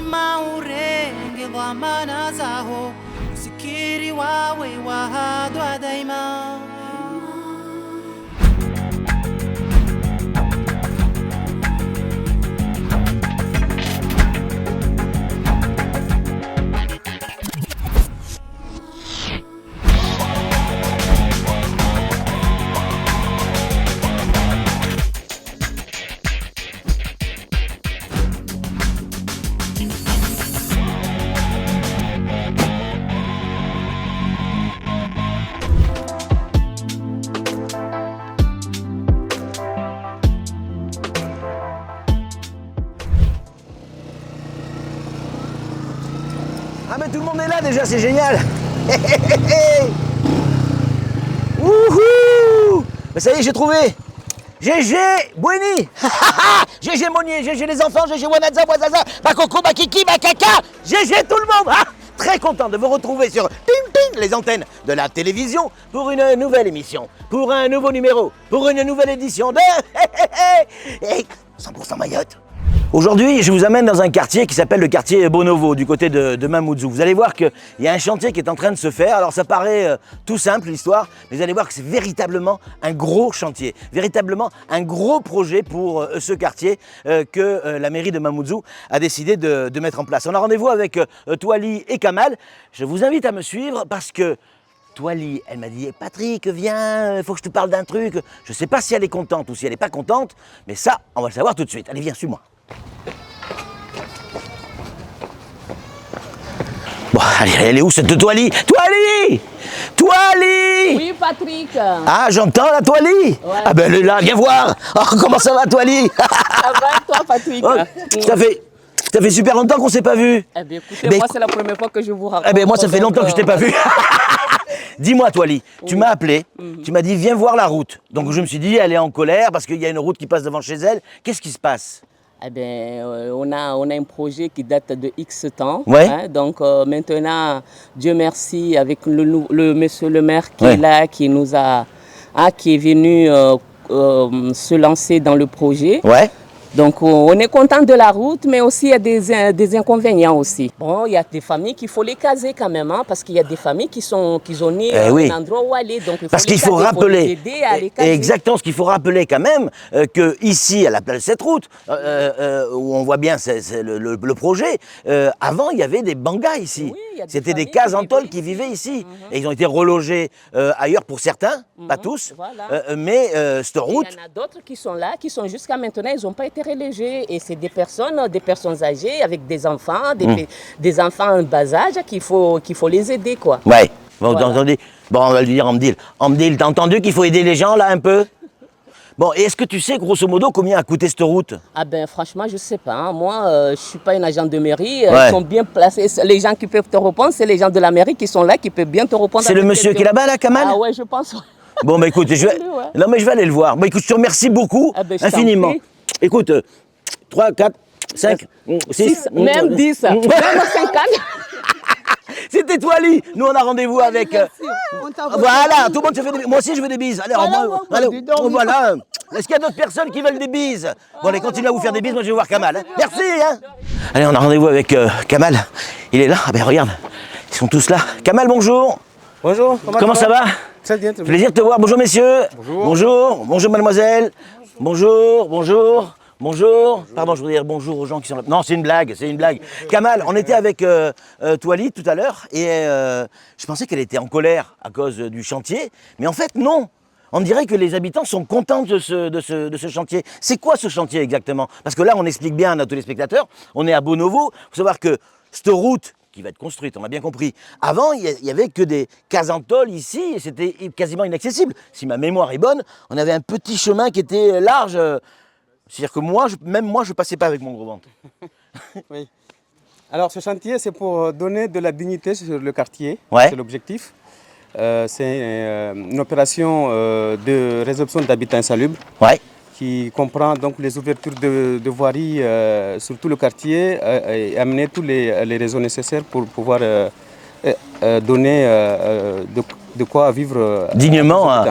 Uzima urenge dhamana zao, usikiri wawe wahadwa daima. Ah mais tout le monde est là déjà, c'est génial. Wouhou. Ça y est, j'ai trouvé. GG Bueni. GG Monnier, GG les enfants, GG Wanaza, Wazaza, Bakoko, Bakiki, Bakaka. GG tout le monde. Très content de vous retrouver sur Ting Ting, les antennes de la télévision pour une nouvelle émission, pour un nouveau numéro, pour une nouvelle édition de 100% Mayotte. Aujourd'hui, je vous amène dans un quartier qui s'appelle le quartier Bonovo, du côté de Mamoudzou. Vous allez voir qu'il y a un chantier qui est en train de se faire. Alors ça paraît tout simple l'histoire, mais vous allez voir que c'est véritablement un gros chantier, véritablement un gros projet pour ce quartier que la mairie de Mamoudzou a décidé de mettre en place. On a rendez-vous avec Touali et Kamal. Je vous invite à me suivre parce que Touali, elle m'a dit « Patrick, viens, il faut que je te parle d'un truc ». Je ne sais pas si elle est contente ou si elle n'est pas contente, mais ça, on va le savoir tout de suite. Allez, viens, suis-moi. Bon, allez, elle est où cette Touali? Touali! Touali! Oui, Patrick. Ah, j'entends la Touali? Ouais. Ah ben elle est là, viens voir. Oh, comment ça va, Touali? Ça va et toi, Patrick? Oh, ça fait super longtemps qu'on ne s'est pas vu. Eh bien, écoutez, moi, c'est la première fois que je vous rencontre. Eh bien, moi, ça fait longtemps que je ne t'ai pas vu. Dis-moi, Touali, tu m'as appelé, tu m'as dit viens voir la route. Donc je me suis dit, elle est en colère parce qu'il y a une route qui passe devant chez elle. Qu'est-ce qui se passe? Eh bien, on a un projet qui date de X temps. Ouais. Hein, donc maintenant, Dieu merci, avec le monsieur le maire qui est là, qui nous a, qui est venu se lancer dans le projet. Ouais. Donc on est content de la route, mais aussi il y a des inconvénients aussi. Bon, il y a des familles qu'il faut les caser quand même, hein, parce qu'il y a des familles qui ont ni un endroit où aller. Donc il faut parce qu'il faut rappeler, faut les aider à les caser. Exactement, ce qu'il faut rappeler quand même, que ici, à la place de cette route, où on voit bien le projet, avant il y avait des bangas ici. Oui, c'était des cases en tôle qui vivaient ici. Et ils ont été relogés ailleurs pour certains, pas tous, voilà. Mais cette route... Il y en a d'autres qui sont là, qui sont jusqu'à maintenant, ils n'ont pas été relégés. Et c'est des personnes âgées avec des enfants, des enfants en bas âge qu'il faut les aider, quoi. Ouais, vous entendez? Bon, on va le dire Amdil. Amdil, t'as entendu qu'il faut aider les gens là un peu? Bon, et est-ce que tu sais grosso modo combien a coûté cette route? Ah ben franchement, je sais pas. Hein. Moi, je ne suis pas un agent de mairie. Ils sont bien placés. Les gens qui peuvent te répondre, c'est les gens de la mairie qui sont là, qui peuvent bien te répondre. C'est le monsieur qui est là-bas, là, Kamal? Ah ouais, je pense. Bon, bah écoute, non mais je vais aller le voir. Bon, écoute, je te remercie beaucoup, infiniment. Écoute, 3, 4, 5, 6, même 10, même 50. C'était Touali. Nous, on a rendez-vous avec... voilà, tout le monde se fait des bises. Moi aussi, je veux des bises. Allez, voilà. Est-ce qu'il y a d'autres personnes qui veulent des bises? Bon, allez, continuez à vous faire des bises. Moi, je vais voir Kamal. Hein. Merci. Hein. Allez, on a rendez-vous avec Kamal. Il est là. Ah ben, regarde. Ils sont tous là. Kamal, bonjour. Bonjour. Comment ça va? Très bien. Plaisir de te voir. Bonjour, messieurs. Bonjour. Bonjour. Bonjour, mademoiselle. Bonjour. Bonjour. Bonjour. Pardon, je voudrais dire bonjour aux gens qui sont là. Non, c'est une blague, c'est une blague. Kamal, on était avec Touali tout à l'heure et je pensais qu'elle était en colère à cause du chantier, mais en fait non. On dirait que les habitants sont contents de ce chantier. C'est quoi ce chantier exactement? Parce que là, on explique bien à nos téléspectateurs, on est à Bonovo. Il faut savoir que cette route qui va être construite, on a bien compris. Avant, il n'y avait que des cases en tôle ici et c'était quasiment inaccessible. Si ma mémoire est bonne, on avait un petit chemin qui était large. C'est-à-dire que même moi, je ne passais pas avec mon gros ventre. Oui. Alors, ce chantier, c'est pour donner de la dignité sur le quartier. Ouais. C'est l'objectif. C'est une opération de résorption d'habitat insalubre. Ouais. Qui comprend donc les ouvertures de voiries sur tout le quartier et amener tous les réseaux nécessaires pour pouvoir donner de quoi vivre dignement,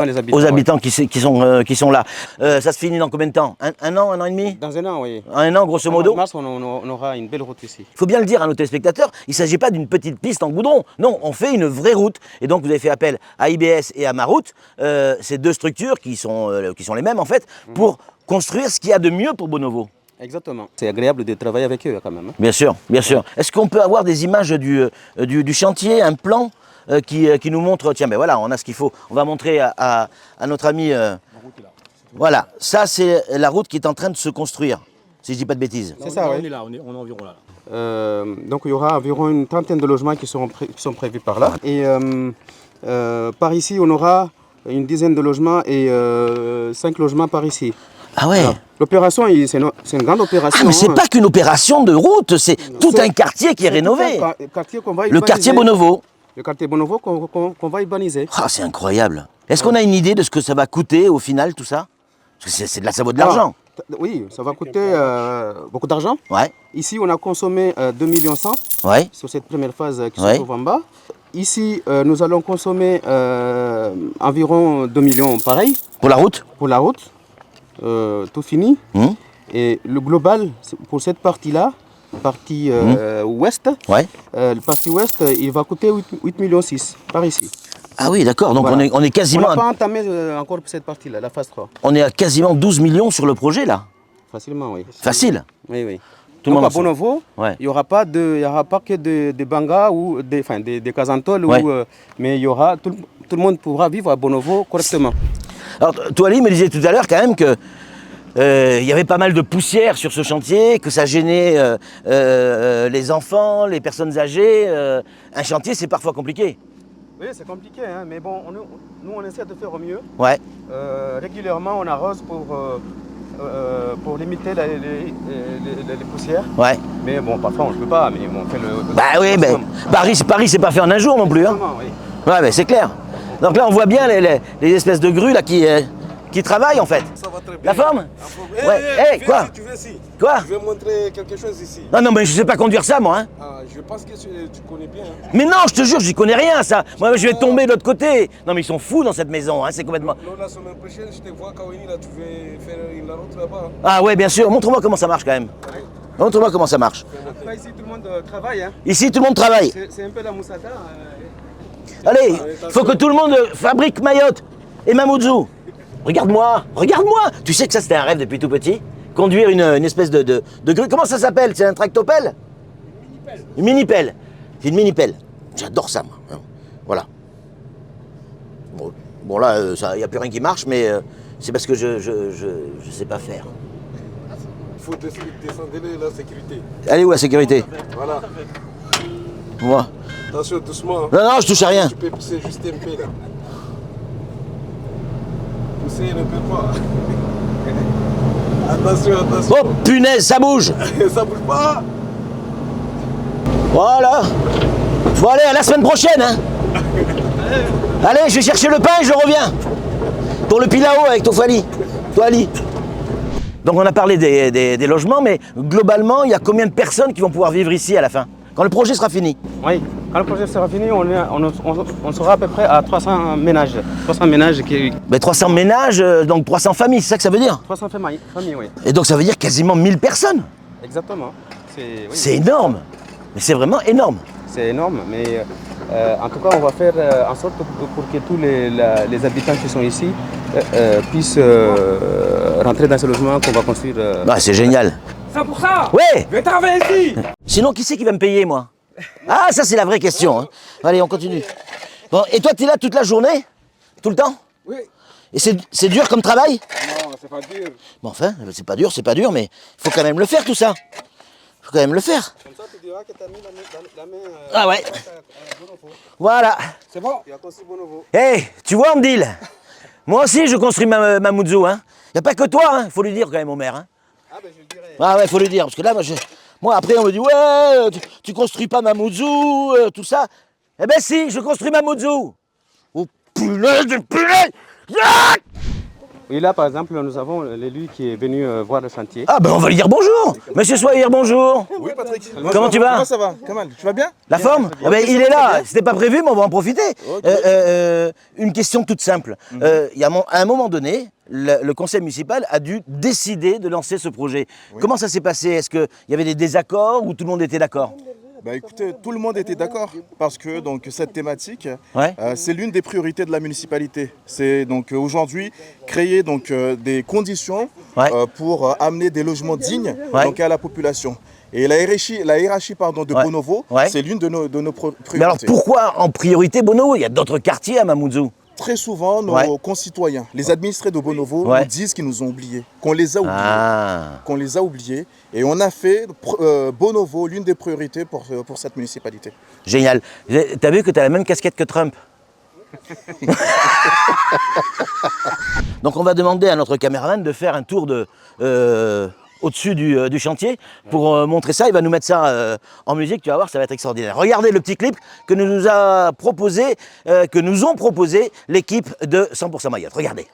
les habitants, aux habitants qui sont là. Ça se finit dans combien de temps? Un an et demi? Dans un an, oui. Un an, grosso modo. En mars, on aura une belle route ici. Il faut bien le dire à nos téléspectateurs, il ne s'agit pas d'une petite piste en goudron. Non, on fait une vraie route. Et donc, vous avez fait appel à IBS et à Maroute, ces deux structures qui sont les mêmes, en fait, pour construire ce qu'il y a de mieux pour Bonovo. Exactement. C'est agréable de travailler avec eux, quand même. Hein. Bien sûr, bien sûr. Est-ce qu'on peut avoir des images du chantier, un plan qui nous montre, tiens, ben voilà, on a ce qu'il faut. On va montrer à notre ami. Voilà, ça c'est la route qui est en train de se construire, si je dis pas de bêtises. C'est ça, oui. On est là, on est environ là. Donc il y aura environ une trentaine de logements qui sont prévus par là. Et par ici, on aura une dizaine de logements et 5 logements par ici. Ah ouais. L'opération, c'est une grande opération. Ah mais c'est pas qu'une opération de route, c'est tout un quartier qui est rénové. Le quartier Bonovo. Le quartier Bonovo qu'on va urbaniser. Ah, c'est incroyable. Est-ce qu'on a une idée de ce que ça va coûter au final tout ça? Parce que ça vaut de l'argent. Oui, ça va coûter beaucoup d'argent. Ouais. Ici, on a consommé 2,1 millions ouais. sur cette première phase qui se trouve en bas. Ici, nous allons consommer environ 2 millions pareil. Pour la route? Pour la route. Tout fini. Et le global, pour cette partie-là, partie ouest, le partie ouest, il va coûter 8,6 millions par ici. Ah oui, d'accord. Donc voilà. on est quasiment. On n'a pas entamé encore cette partie-là, la phase 3. On est à quasiment 12 millions sur le projet là. Facilement, oui. Facile. Oui, oui. Tout le monde à Bonovo, il n'y aura pas que des bangas ou des casantoles, mais il y aura tout le monde pourra vivre à Bonovo correctement. Alors, Touali me disait tout à l'heure quand même que il y avait pas mal de poussière sur ce chantier, que ça gênait les enfants, les personnes âgées. Un chantier, c'est parfois compliqué. Oui, c'est compliqué, hein, mais bon, nous, on essaie de faire au mieux. Ouais. Régulièrement, on arrose pour limiter les poussières. Ouais. Mais bon, parfois, on ne peut pas, mais on fait le... Bah oui, mais Paris, c'est pas fait en un jour non plus. Hein. Oui. Ouais, mais c'est clair. Donc là, on voit bien les espèces de grues là qui travaillent en fait. Ça va très bien. La forme? Ouais. Hey, quoi? Tu viens ici. Quoi? Je vais montrer quelque chose ici. Non, mais je sais pas conduire ça, moi. Hein. Ah, je pense que tu connais bien. Hein. Mais non, je te jure, j'y connais rien, ça. Moi, je vais tomber de l'autre côté. Non, mais ils sont fous dans cette maison, hein. C'est complètement. Non, la semaine prochaine, je te vois, Kawini, là, tu veux faire la route là-bas. Hein. Ah ouais, bien sûr. Montre-moi comment ça marche quand même. Montre-moi comment ça marche. Après, ici, tout le monde travaille. Hein. Ici, tout le monde travaille. C'est un peu la moussaka. Allez, il faut que tout le monde fabrique Mayotte et Mamoudzou. Regarde-moi. Tu sais que ça, c'était un rêve depuis tout petit. Conduire une espèce de grue. Comment ça s'appelle? C'est un tractopelle? Une mini-pelle. C'est une mini-pelle. J'adore ça, moi. Voilà. Bon là, il n'y a plus rien qui marche, mais c'est parce que je sais pas faire. Il faut descendre la sécurité. Elle est où la sécurité? Voilà. Moi. Attention, doucement. Non, je touche à rien. Tu peux pousser juste un peu là. Pousser ne peut pas. Attention. Oh punaise, ça bouge. Ça bouge pas. Voilà. Bon allez, à la semaine prochaine. Hein. Allez, je vais chercher le pain et je reviens. Pour le pilao avec Touali. Donc on a parlé des logements, mais globalement, il y a combien de personnes qui vont pouvoir vivre ici à la fin? Quand le projet sera fini? Oui, quand le projet sera fini, on sera à peu près à 300 ménages. 300 ménages qui... Mais 300 ménages, donc 300 familles, c'est ça que ça veut dire? 300 familles, oui. Et donc ça veut dire quasiment 1000 personnes? Exactement. C'est énorme. Mais c'est vraiment énorme. C'est énorme, mais en tout cas, on va faire en sorte pour que tous les habitants qui sont ici puissent rentrer dans ce logement qu'on va construire. C'est génial. 100%. Ouais. Je vais travailler ici. Sinon, qui c'est qui va me payer, moi? Ah, ça, c'est la vraie question. Hein. Allez, on continue. Bon, et toi, tu es là toute la journée? Tout le temps? Oui. Et c'est dur comme travail? Non, c'est pas dur. Bon, enfin, c'est pas dur, mais il faut quand même le faire, tout ça. Il faut quand même le faire. Comme ça, tu diras que tu as mis la main Ah ouais. Voilà. C'est bon. Il y a aussi Bonovo. Hey, tu vois, Amdil? Moi aussi, je construis Mamoudzou. Hein. Il n'y a pas que toi, il faut lui dire quand même au maire. Hein. Ah, ben je le dirai. Ah ouais, faut le dire, parce que là, moi après, on me dit, ouais, tu construis pas Mamoudzou, tout ça. Eh ben si, je construis Mamoudzou. Oh, punaise. Et là, par exemple, nous avons l'élu qui est venu voir le chantier. Ah ben on va lui dire bonjour. Monsieur Soyer, bonjour. Oui, Patrick. Comment tu vas? Comment ça va, Kamal? Tu vas bien? La forme? Ah ben, il est là, c'était pas prévu, mais on va en profiter. Okay. Une question toute simple. À un moment donné, le conseil municipal a dû décider de lancer ce projet. Oui. Comment ça s'est passé? Est-ce qu'il y avait des désaccords ou tout le monde était d'accord? Bah écoutez, tout le monde était d'accord parce que donc, cette thématique, ouais. C'est l'une des priorités de la municipalité. C'est donc aujourd'hui créer donc, des conditions ouais. Pour amener des logements dignes ouais. donc, à la population. Et la hiérarchie pardon, de ouais. Bonovo, ouais. c'est l'une de nos priorités. Mais alors pourquoi en priorité Bonovo? Il y a d'autres quartiers à Mamoudzou. Très souvent, nos ouais. concitoyens, les administrés de Bonovo, ouais. nous disent qu'ils nous ont oubliés, qu'on les a oubliés. Ah. Qu'on les a oubliés. Et on a fait Bonovo l'une des priorités pour cette municipalité. Génial. T'as vu que tu as la même casquette que Trump? Donc on va demander à notre caméraman de faire un tour au-dessus du chantier pour montrer ça. Il va nous mettre ça en musique, tu vas voir, ça va être extraordinaire. Regardez le petit clip que nous ont proposé l'équipe de 100% Mayotte. Regardez.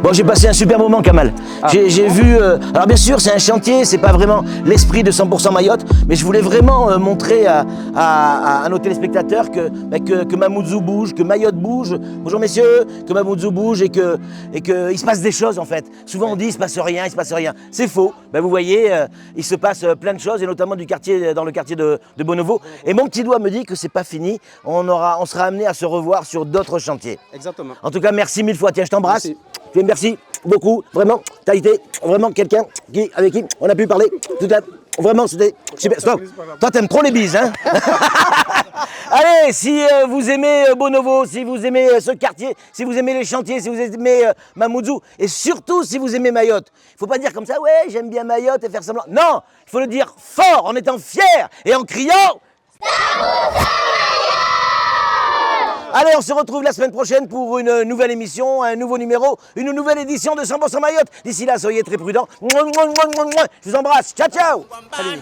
Bon, j'ai passé un super moment, Kamal. J'ai vu... alors bien sûr, c'est un chantier, c'est pas vraiment l'esprit de 100% Mayotte, mais je voulais vraiment montrer à nos téléspectateurs que Mamoudzou bouge, que Mayotte bouge. Bonjour messieurs, que Mamoudzou bouge et qu'il se passe des choses en fait. Souvent on dit il se passe rien, il se passe rien. C'est faux. Ben, vous voyez, il se passe plein de choses et notamment dans le quartier de Bonovo. Et mon petit doigt me dit que c'est pas fini. On sera amené à se revoir sur d'autres chantiers. Exactement. En tout cas, merci mille fois. Tiens, je t'embrasse. Merci beaucoup, vraiment, tu as été vraiment quelqu'un avec qui on a pu parler tout à l'heure. Vraiment, c'était super. Stop. Toi, t'aimes trop les bises, hein? Allez, si vous aimez Bonovo, si vous aimez ce quartier, si vous aimez les chantiers, si vous aimez Mamoudzou, et surtout si vous aimez Mayotte, il ne faut pas dire comme ça, ouais, j'aime bien Mayotte et faire semblant. Non, il faut le dire fort, en étant fier et en criant. Allez, on se retrouve la semaine prochaine pour une nouvelle émission, un nouveau numéro, une nouvelle édition de 100% Mayotte. D'ici là, soyez très prudents. Je vous embrasse. Ciao, ciao. Salut.